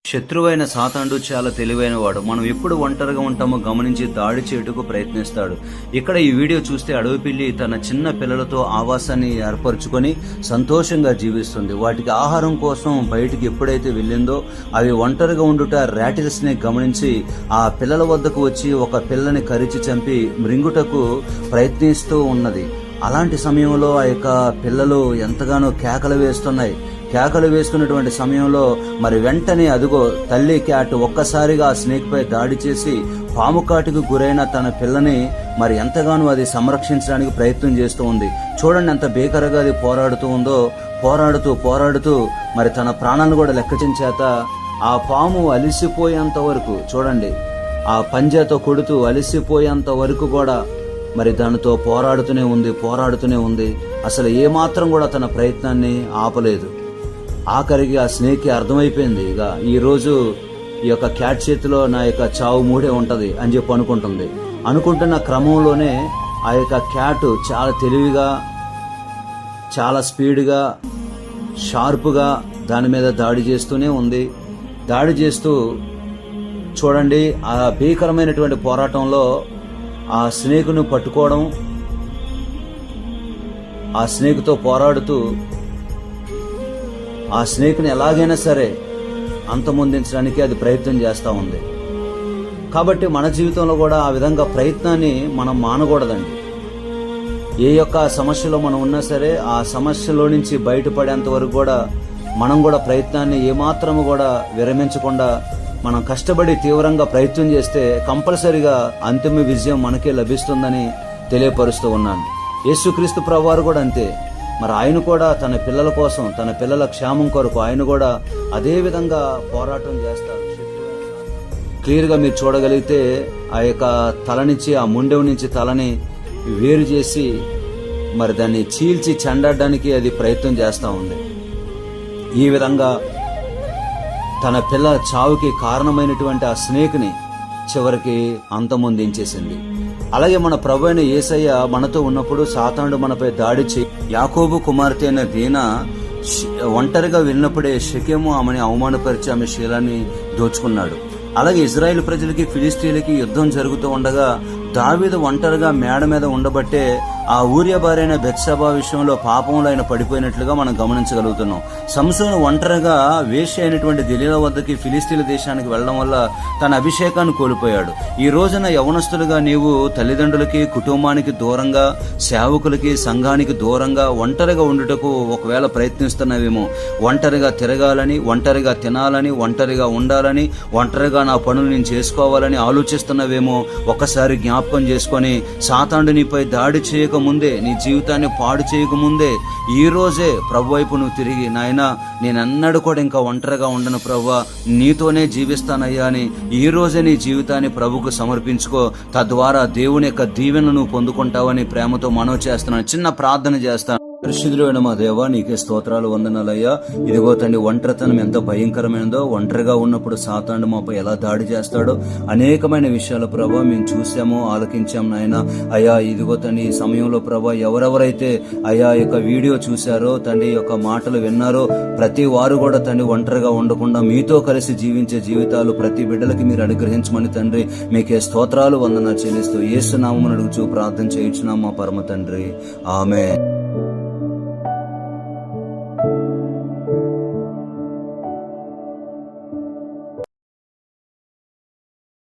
శత్రువైన సాతానుడు చాలా తెలివైన వాడు. మనం ఎప్పుడు ఒంటరిగా ఉంటామో గమనించి దాడి చేయుటకు ప్రయత్నిస్తాడు. ఇక్కడ ఈ వీడియో చూస్తే అడవి పిల్లి తన చిన్న పిల్లలతో ఆవాసాన్ని ఏర్పరచుకొని సంతోషంగా జీవిస్తుంది. వాటికి ఆహారం కోసం బయటికి ఎప్పుడైతే వెళ్ళిందో అవి ఒంటరిగా ఉండుట ర్యాటిల్స్ ని గమనించి ఆ పిల్లల వద్దకు వచ్చి ఒక పిల్లని కరిచి చంపి మృంగుటకు ప్రయత్నిస్తూ ఉన్నది. అలాంటి సమయంలో ఆ యొక్క పిల్లలు ఎంతగానో కేకలు వేస్తున్నటువంటి సమయంలో మరి వెంటనే అదుగో తల్లి క్యాట్ ఒక్కసారిగా ఆ స్నేక్ పై దాడి చేసి పాము కాటుకు గురైన తన పిల్లని మరి ఎంతగానో అది సంరక్షించడానికి ప్రయత్నం చేస్తూ ఉంది. చూడండి ఎంత బేకరగా అది పోరాడుతూ ఉందో. పోరాడుతూ మరి తన ప్రాణాలను కూడా లెక్కచేత ఆ పాము అలిసిపోయేంత వరకు చూడండి, ఆ పంజాతో కొడుతూ అలిసిపోయేంత వరకు కూడా మరి దానితో పోరాడుతూనే ఉంది. అసలు ఏమాత్రం కూడా తన ప్రయత్నాన్ని ఆపలేదు. ఆఖరికి ఆ స్నేక్ కి అర్థమైపోయింది, ఇక ఈ రోజు ఈ యొక్క క్యాట్ చేతిలో నా యొక్క చావు మూడే ఉంటది అని చెప్పి అనుకుంటున్న క్రమంలోనే ఆ యొక్క క్యాట్ చాలా తెలివిగా, చాలా స్పీడ్గా, షార్ప్గా దాని మీద దాడి చేస్తూనే ఉంది. దాడి చేస్తూ చూడండి, ఆ భీకరమైనటువంటి పోరాటంలో ఆ స్నేక్ను పట్టుకోవడం, ఆ స్నేక్తో పోరాడుతూ ఆ స్నేక్ని ఎలాగైనా సరే అంతమొందించడానికి అది ప్రయత్నం చేస్తూ ఉంది. కాబట్టి మన జీవితంలో కూడా ఆ విధంగా ప్రయత్నాన్ని మనం మానకూడదండి. ఏ యొక్క సమస్యలో మనం ఉన్నా సరే ఆ సమస్యలో నుంచి బయటపడేంత వరకు కూడా మనం కూడా ప్రయత్నాన్ని ఏమాత్రము కూడా విరమించకుండా మనం కష్టపడి తీవ్రంగా ప్రయత్నం చేస్తే కంపల్సరిగా అంతిమ విజయం మనకే లభిస్తుందని తెలియపరుస్తూ ఉన్నాను. యేసుక్రీస్తు ప్రభువారు కూడా అంతే. మరి ఆయన కూడా తన పిల్లల కోసం, తన పిల్లల క్షేమం కొరకు ఆయన కూడా అదే విధంగా పోరాటం చేస్తారు. క్లియర్ గా మీరు చూడగలిగితే ఆ యొక్క తల నుంచి, ఆ ముండెం నుంచి తలని వేరు చేసి మరి దాన్ని చీల్చి చెండాడడానికి అది ప్రయత్నం చేస్తూ ఉంది. ఈ విధంగా తన పిల్లల చావుకి కారణమైనటువంటి ఆ స్నేక్ ని చివరికి అంతమొందించేసింది. అలాగే మన ప్రభువైన యేసయ్య మనతో ఉన్నప్పుడు సాతానుడు మనపై దాడి చేయి యాకోబు కుమార్తె అయిన దీనా ఒంటరిగా వెళ్ళినప్పుడే షెకెము ఆమెని అవమానపరిచి ఆమె శీలాన్ని దోచుకున్నాడు. అలాగే ఇజ్రాయెల్ ప్రజలకి ఫిలిస్తీన్లకి యుద్ధం జరుగుతూ ఉండగా దావీదు ఒంటరిగా మేడ మీద ఉండబట్టే ఆ ఊర్య భార్య బెత్షెబా విషయంలో పాపంలో ఆయన పడిపోయినట్లుగా మనం గమనించగలుగుతున్నాం. సంసోను ఒంటరిగా వేశ్య అయినటువంటి దెలీలా వద్దకి ఫిలిస్తీన్ల దేశానికి వెళ్లడం వల్ల తన అభిషేకాన్ని కోల్పోయాడు. ఈ రోజున యవనస్తులుగా నీవు తల్లిదండ్రులకి, కుటుంబానికి దూరంగా, సేవకులకి, సంఘానికి దూరంగా ఒంటరిగా ఉండుటకు ఒకవేళ ప్రయత్నిస్తున్నావేమో, ఒంటరిగా తిరగాలని, ఒంటరిగా తినాలని, ఒంటరిగా ఉండాలని, ఒంటరిగా నా పనులు నేను చేసుకోవాలని ఆలోచిస్తున్నావేమో, ఒక్కసారి జ్ఞాపకం చేసుకొని సాతానుడు నీపై దాడి చేయకముందే, నీ జీవితాన్ని పాడు చేయకముందే ఈ రోజే ప్రభు వైపు నువ్వు తిరిగి, నాయనా నేనన్నడూ కూడా ఇంకా ఒంటరిగా ఉండను ప్రభువా, నీతోనే జీవిస్తానయ్యా అని ఈ రోజే నీ జీవితాన్ని ప్రభుకు సమర్పించుకో. తద్వారా దేవుని యొక్క దీవెనను నువ్వు పొందుకుంటావని ప్రేమతో మనవి చేస్తున్నాను. చిన్న ప్రార్థన చేస్తాను. పరిశుద్ధుడైన మా దేవా, నీకే స్తోత్రాలు, వందనాలయ్యా. ఇదిగో తండ్రి, ఒంటరితనం ఎంత భయంకరమైనదో, ఒంటరిగా ఉన్నప్పుడు సాతానుడు మాపై ఎలా దాడి చేస్తాడో అనేకమైన విషయాలు ప్రభా మేము చూసాము, ఆలకించాం నాయన. అయ్యా ఇదిగో తండ్రి, ఈ సమయంలో ప్రభా ఎవరెవరైతే అయ్యా యొక్క వీడియో చూశారో తండ్రి, యొక్క మాటలు విన్నారో ప్రతి వారు కూడా తండ్రి ఒంటరిగా ఉండకుండా మీతో కలిసి జీవించే జీవితాలు ప్రతి బిడ్డలకి మీరు అనుగ్రహించమని తండ్రి మీకే స్తోత్రాలు, వందనాలు చెల్లిస్తూ యేసు నామమున అడుగుచూ ప్రార్థన చేయించున్నాం మా పరమ తండ్రి. ఆమేన్.